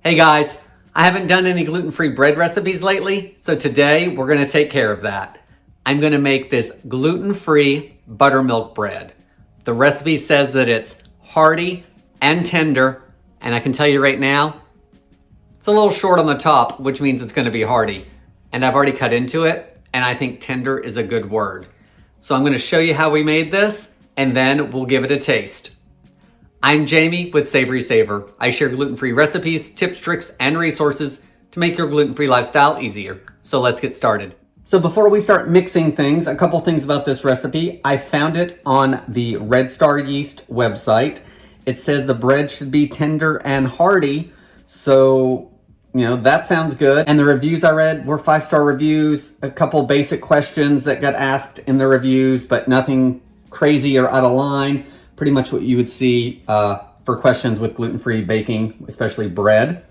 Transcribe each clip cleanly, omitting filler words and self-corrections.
Hey guys, I haven't done any gluten-free bread recipes lately, so today we're gonna take care of that. I'm gonna make this gluten-free buttermilk bread. The recipe says that it's hearty and tender, and I can tell you right now, it's a little short on the top, which means it's gonna be hearty. And I've already cut into it, and I think tender is a good word. So I'm gonna show you how we made this, and then we'll give it a taste. I'm Jamie with SavorySaver. I share gluten-free recipes, tips, tricks, and resources to make your gluten-free lifestyle easier. So let's get started. So before we start mixing things, a couple things about this recipe. I found it on the Red Star Yeast website. It says the bread should be tender and hearty. So, that sounds good. And the reviews I read were 5-star reviews, a couple basic questions that got asked in the reviews, but nothing crazy or out of line. Pretty much what you would see for questions with gluten-free baking, especially bread.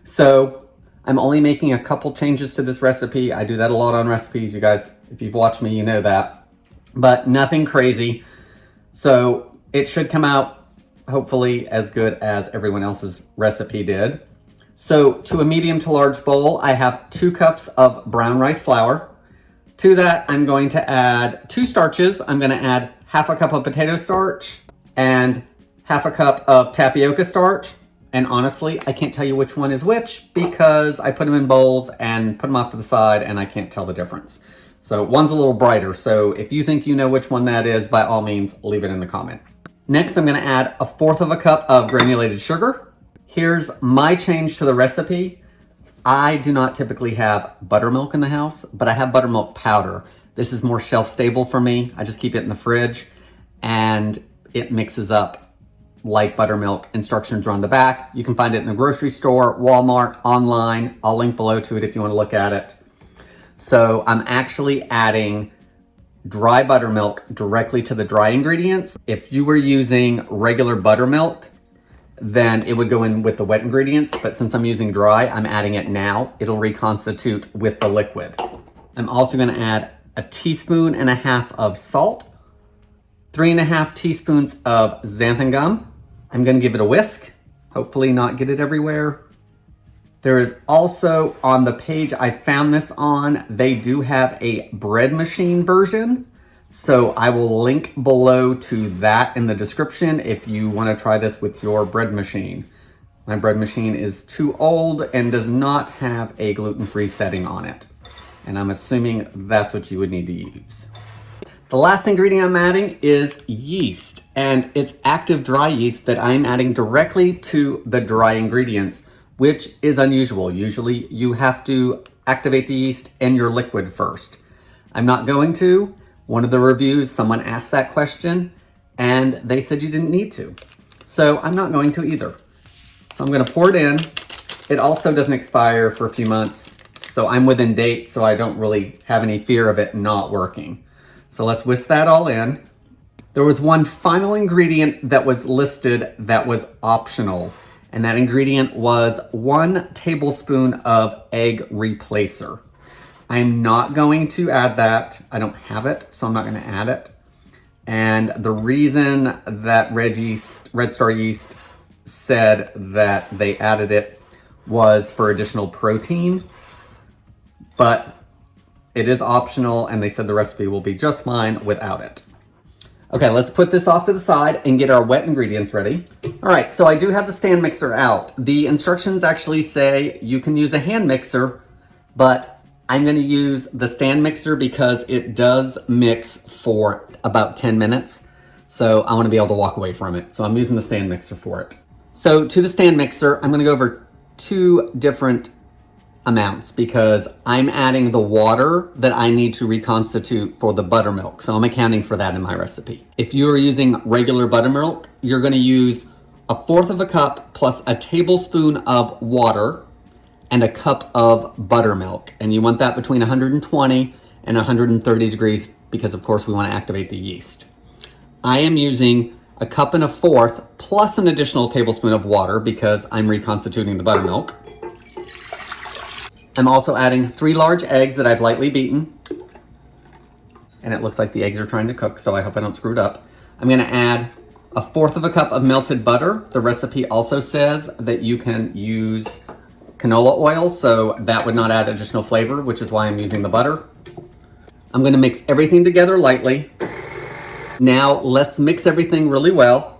So I'm only making a couple changes to this recipe. I do that a lot on recipes. You guys, if you've watched me, you know that. But nothing crazy. So it should come out, hopefully, as good as everyone else's recipe did. So to a medium to large bowl, I have 2 cups of brown rice flour. To that, I'm going to add 2 starches. I'm going to add half a cup of potato starch and half a cup of tapioca starch. And honestly, I can't tell you which one is which because I put them in bowls and put them off to the side and I can't tell the difference. So one's a little brighter. So if you think you know which one that is, by all means, leave it in the comment. Next, I'm gonna add 1/4 cup of granulated sugar. Here's my change to the recipe. I do not typically have buttermilk in the house, but I have buttermilk powder. This is more shelf stable for me. I just keep it in the fridge and it mixes up like buttermilk. Instructions are on the back. You can find it in the grocery store, Walmart, online. I'll link below to it if you want to look at it. So I'm actually adding dry buttermilk directly to the dry ingredients. If you were using regular buttermilk, then it would go in with the wet ingredients. But since I'm using dry, I'm adding it now. It'll reconstitute with the liquid. I'm also going to add 1.5 teaspoons of salt, 3.5 teaspoons of xanthan gum. I'm going to give it a whisk, hopefully not get it everywhere. There is also on the page I found this on, they do have a bread machine version. So I will link below to that in the description if you want to try this with your bread machine. My bread machine is too old and does not have a gluten-free setting on it. And I'm assuming that's what you would need to use. The last ingredient I'm adding is yeast, and it's active dry yeast that I'm adding directly to the dry ingredients, which is unusual. Usually you have to activate the yeast in your liquid first. I'm not going to. One of the reviews, someone asked that question, and they said you didn't need to. So I'm not going to either. So I'm gonna pour it in. It also doesn't expire for a few months. So I'm within date, so I don't really have any fear of it not working. So let's whisk that all in. There was one final ingredient that was listed that was optional, and that ingredient was 1 tablespoon of egg replacer. I'm not going to add that. I don't have it, so I'm not gonna add it. And the reason that Red Star Yeast said that they added it was for additional protein. But it is optional, and they said the recipe will be just fine without it. Okay, let's put this off to the side and get our wet ingredients ready. All right, so I do have the stand mixer out. The instructions actually say you can use a hand mixer, but I'm gonna use the stand mixer because it does mix for about 10 minutes. So I wanna be able to walk away from it. So I'm using the stand mixer for it. So to the stand mixer, I'm gonna go over 2 different amounts because I'm adding the water that I need to reconstitute for the buttermilk. So I'm accounting for that in my recipe. If you are using regular buttermilk, you're gonna use 1/4 cup plus a tablespoon of water and a cup of buttermilk. And you want that between 120 and 130 degrees because of course we wanna activate the yeast. I am using 1.25 cups plus an additional tablespoon of water because I'm reconstituting the buttermilk. I'm also adding 3 large eggs that I've lightly beaten. And it looks like the eggs are trying to cook, so I hope I don't screw it up. I'm gonna add 1/4 of a cup of melted butter. The recipe also says that you can use canola oil, so that would not add additional flavor, which is why I'm using the butter. I'm gonna mix everything together lightly. Now let's mix everything really well.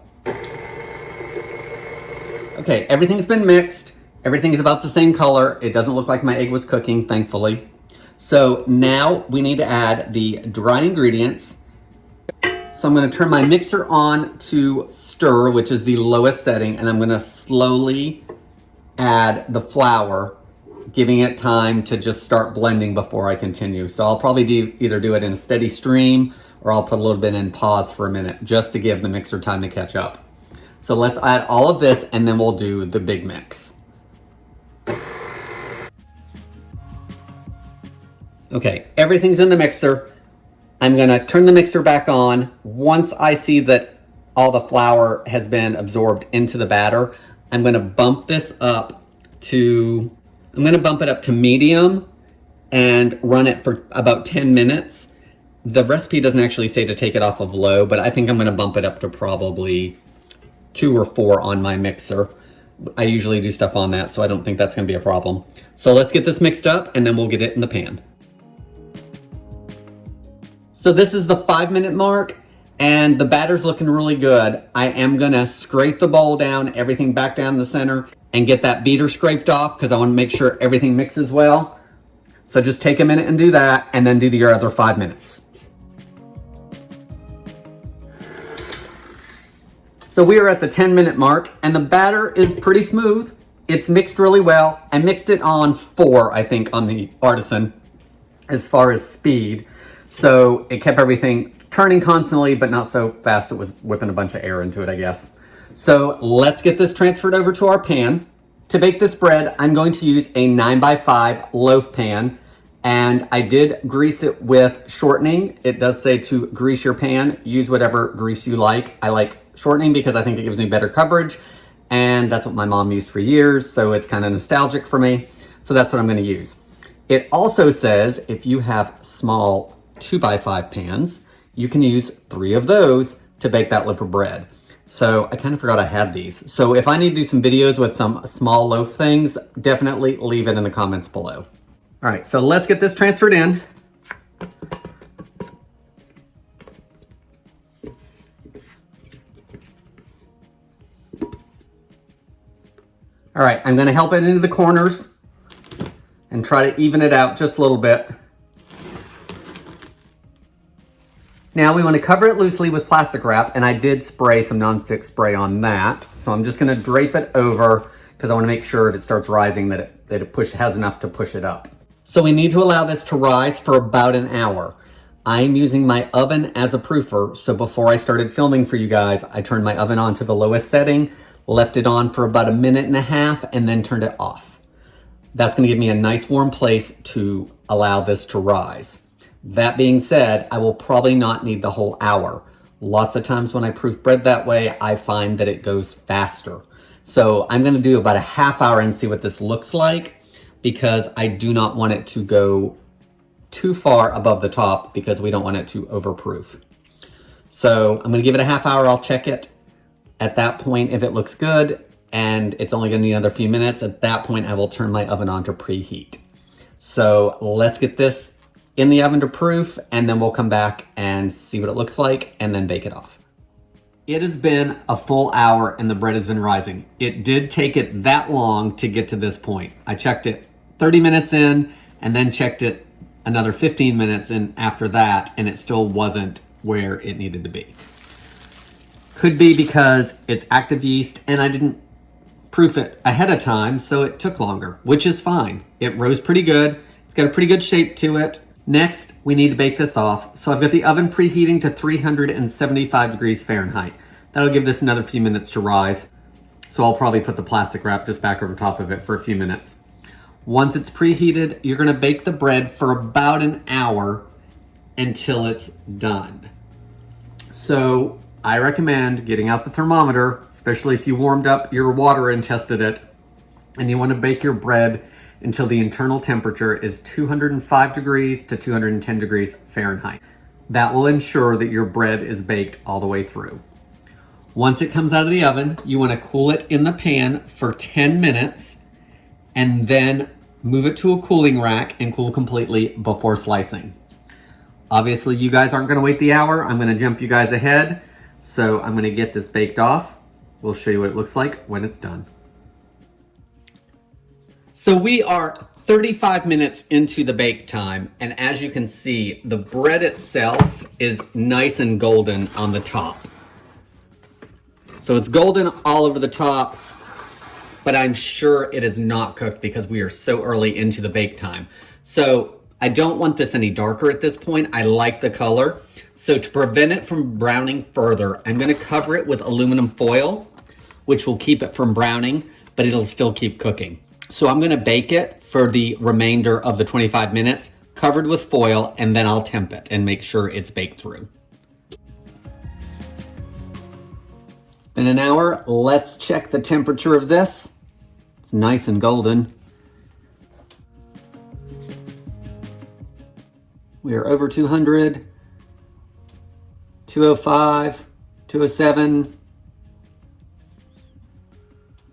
Okay, everything's been mixed. Everything is about the same color. It doesn't look like my egg was cooking, thankfully. So now we need to add the dry ingredients. So I'm gonna turn my mixer on to stir, which is the lowest setting, and I'm gonna slowly add the flour, giving it time to just start blending before I continue. So I'll probably either do it in a steady stream or I'll put a little bit in pause for a minute just to give the mixer time to catch up. So let's add all of this and then we'll do the big mix. Okay, everything's in the mixer. I'm gonna turn the mixer back on. Once I see that all the flour has been absorbed into the batter, I'm gonna bump this up to, I'm gonna bump it up to medium and run it for about 10 minutes. The recipe doesn't actually say to take it off of low, but I think I'm gonna bump it up to probably 2 or 4 on my mixer. I usually do stuff on that, so I don't think that's gonna be a problem. So let's get this mixed up and then we'll get it in the pan. So this is the 5-minute mark and the batter's looking really good. I am gonna scrape the bowl down, everything back down the center, and get that beater scraped off because I wanna make sure everything mixes well. So just take a minute and do that and then do your other 5 minutes. So we are at the 10-minute mark and the batter is pretty smooth. It's mixed really well. I mixed it on 4, I think, on the Artisan as far as speed. So it kept everything turning constantly, but not so fast it was whipping a bunch of air into it, I guess. So let's get this transferred over to our pan. To bake this bread, I'm going to use a 9x5 loaf pan, and I did grease it with shortening. It does say to grease your pan. Use whatever grease you like. I like shortening because I think it gives me better coverage, and that's what my mom used for years, so it's kind of nostalgic for me. So that's what I'm gonna use. It also says if you have small 2x5 pans, you can use 3 of those to bake that loaf of bread. So I kind of forgot I had these. So if I need to do some videos with some small loaf things, definitely leave it in the comments below. All right, so let's get this transferred in. All right, I'm gonna help it into the corners and try to even it out just a little bit. Now we want to cover it loosely with plastic wrap, and I did spray some nonstick spray on that. So I'm just going to drape it over because I want to make sure if it starts rising that it has enough to push it up. So we need to allow this to rise for about an hour. I'm using my oven as a proofer, so before I started filming for you guys, I turned my oven on to the lowest setting, left it on for about 1.5 minutes, and then turned it off. That's going to give me a nice warm place to allow this to rise. That being said, I will probably not need the whole hour. Lots of times when I proof bread that way, I find that it goes faster. So I'm gonna do about a half hour and see what this looks like, because I do not want it to go too far above the top because we don't want it to overproof. So I'm gonna give it a half hour, I'll check it. At that point, if it looks good and it's only gonna need another few minutes, at that point I will turn my oven on to preheat. So let's get this in the oven to proof, and then we'll come back and see what it looks like and then bake it off. It has been a full hour and the bread has been rising. It did take it that long to get to this point. I checked it 30 minutes in and then checked it another 15 minutes in after that, and it still wasn't where it needed to be. Could be because it's active yeast and I didn't proof it ahead of time, so it took longer, which is fine. It rose pretty good. It's got a pretty good shape to it. Next, we need to bake this off. So I've got the oven preheating to 375 degrees Fahrenheit. That'll give this another few minutes to rise. So I'll probably put the plastic wrap just back over top of it for a few minutes. Once it's preheated, you're gonna bake the bread for about an hour until it's done. So I recommend getting out the thermometer, especially if you warmed up your water and tested it, and you wanna bake your bread until the internal temperature is 205 degrees to 210 degrees Fahrenheit. That will ensure that your bread is baked all the way through. Once it comes out of the oven, you want to cool it in the pan for 10 minutes and then move it to a cooling rack and cool completely before slicing. Obviously, you guys aren't going to wait the hour. I'm going to jump you guys ahead. So I'm going to get this baked off. We'll show you what it looks like when it's done. So we are 35 minutes into the bake time, and as you can see, the bread itself is nice and golden on the top. So it's golden all over the top, but I'm sure it is not cooked because we are so early into the bake time. So I don't want this any darker at this point. I like the color. So to prevent it from browning further, I'm gonna cover it with aluminum foil, which will keep it from browning, but it'll still keep cooking. So I'm gonna bake it for the remainder of the 25 minutes, covered with foil, and then I'll temp it and make sure it's baked through. It's been an hour. Let's check the temperature of this. It's nice and golden. We are over 200, 205, 207,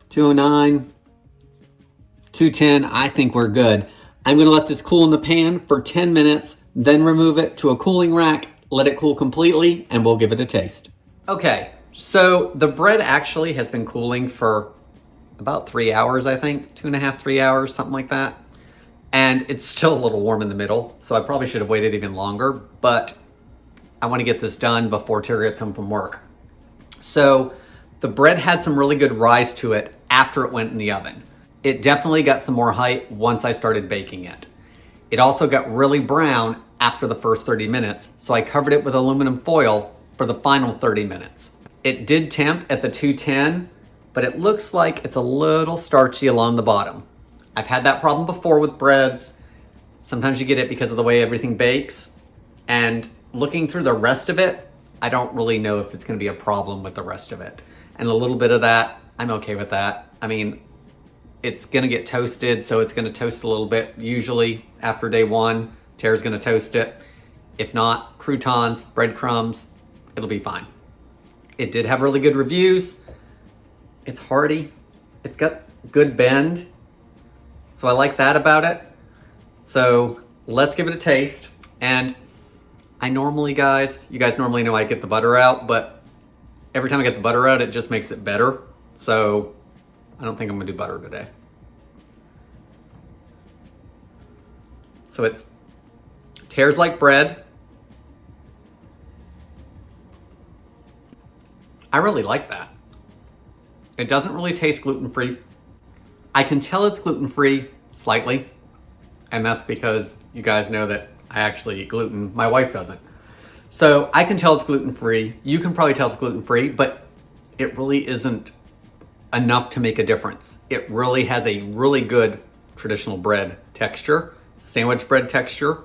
209, 210. I think we're good. I'm gonna let this cool in the pan for 10 minutes, then remove it to a cooling rack, let it cool completely, and we'll give it a taste. Okay, so the bread actually has been cooling for about 3 hours, I think, 2.5, 3 hours, something like that. And it's still a little warm in the middle, so I probably should have waited even longer, but I want to get this done before Terry gets home from work. So the bread had some really good rise to it after it went in the oven. It definitely got some more height once I started baking it. It also got really brown after the first 30 minutes, so I covered it with aluminum foil for the final 30 minutes. It did temp at the 210, but it looks like it's a little starchy along the bottom. I've had that problem before with breads. Sometimes you get it because of the way everything bakes. And looking through the rest of it, I don't really know if it's gonna be a problem with the rest of it. And a little bit of that, I'm okay with that. I mean, it's gonna get toasted, so it's gonna toast a little bit. Usually after day one, Tara's gonna toast it. If not, croutons, breadcrumbs, it'll be fine. It did have really good reviews. It's hearty, it's got good bend. So I like that about it. So let's give it a taste. And I normally, you guys normally know I get the butter out, but every time I get the butter out, it just makes it better. So I don't think I'm gonna do butter today. So it tears like bread. I really like that. It doesn't really taste gluten-free. I can tell it's gluten-free slightly, and that's because you guys know that I actually eat gluten. My wife doesn't. So I can tell it's gluten-free. You can probably tell it's gluten-free, but it really isn't enough to make a difference. It really has a really good traditional bread texture, sandwich bread texture.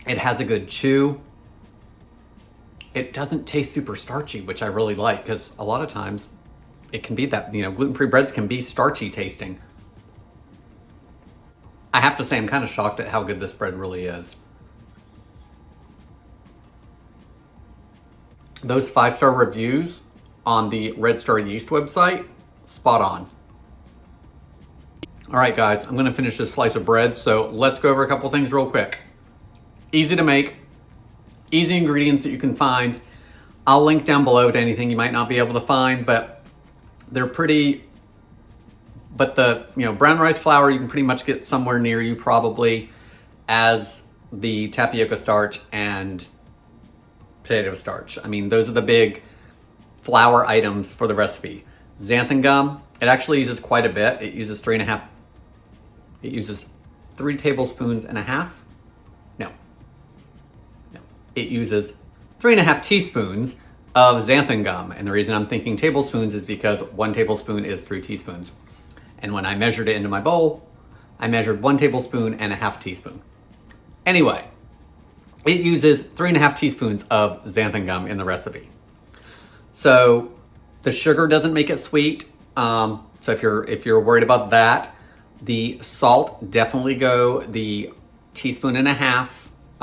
It has a good chew. It doesn't taste super starchy, which I really like, because a lot of times it can be that, gluten-free breads can be starchy tasting. I have to say, I'm kind of shocked at how good this bread really is. Those 5-star reviews on the Red Star Yeast website, spot on. All right, guys, I'm gonna finish this slice of bread, so let's go over a couple things real quick. Easy to make, easy ingredients that you can find. I'll link down below to anything you might not be able to find, but they're pretty, but the brown rice flour you can pretty much get somewhere near you probably, as the tapioca starch and potato starch. I mean, those are the big flour items for the recipe. Xanthan gum, it actually uses quite a bit. It uses 3 tablespoons and a half. No. It uses 3.5 teaspoons of xanthan gum. And the reason I'm thinking tablespoons is because 1 tablespoon is 3 teaspoons. And when I measured it into my bowl, I measured 1 tablespoon and a half teaspoon. Anyway, it uses 3.5 teaspoons of xanthan gum in the recipe. So the sugar doesn't make it sweet. So if you're worried about that, the salt, definitely go the 1.5 teaspoons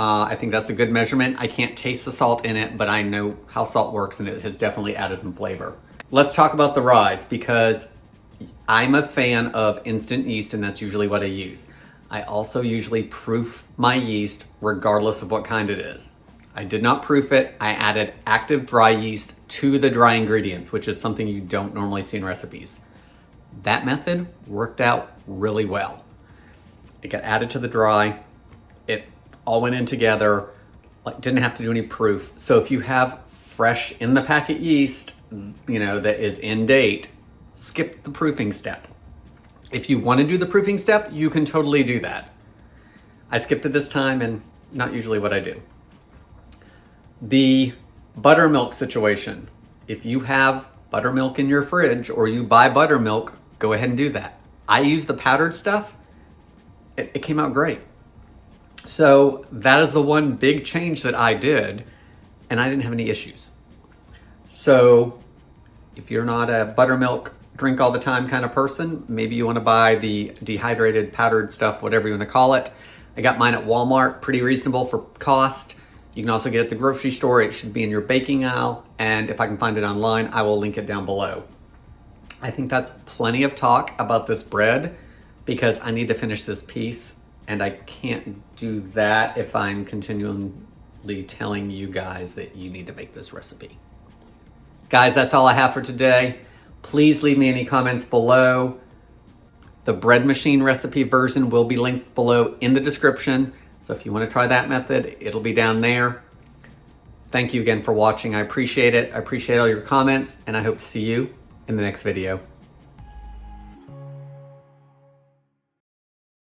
I think that's a good measurement. I can't taste the salt in it, but I know how salt works and it has definitely added some flavor. Let's talk about the rise because I'm a fan of instant yeast and that's usually what I use. I also usually proof my yeast regardless of what kind it is. I did not proof it. I added active dry yeast to the dry ingredients, which is something you don't normally see in recipes. That method worked out really well. It got added to the dry. It all went in together, like didn't have to do any proof. So if you have fresh in the packet yeast, that is in date, skip the proofing step. If you want to do the proofing step, you can totally do that. I skipped it this time and not usually what I do. The buttermilk situation. If you have buttermilk in your fridge or you buy buttermilk, go ahead and do that. I use the powdered stuff. It came out great. So that is the one big change that I did and I didn't have any issues. So if you're not a buttermilk drink all the time kind of person, maybe you want to buy the dehydrated powdered stuff, whatever you want to call it. I got mine at Walmart, pretty reasonable for cost. You can also get it at the grocery store. It should be in your baking aisle. And if I can find it online, I will link it down below. I think that's plenty of talk about this bread because I need to finish this piece and I can't do that if I'm continually telling you guys that you need to make this recipe. Guys, that's all I have for today. Please leave me any comments below. The bread machine recipe version will be linked below in the description. So if you want to try that method, it'll be down there. Thank you again for watching. I appreciate it. I appreciate all your comments and I hope to see you in the next video.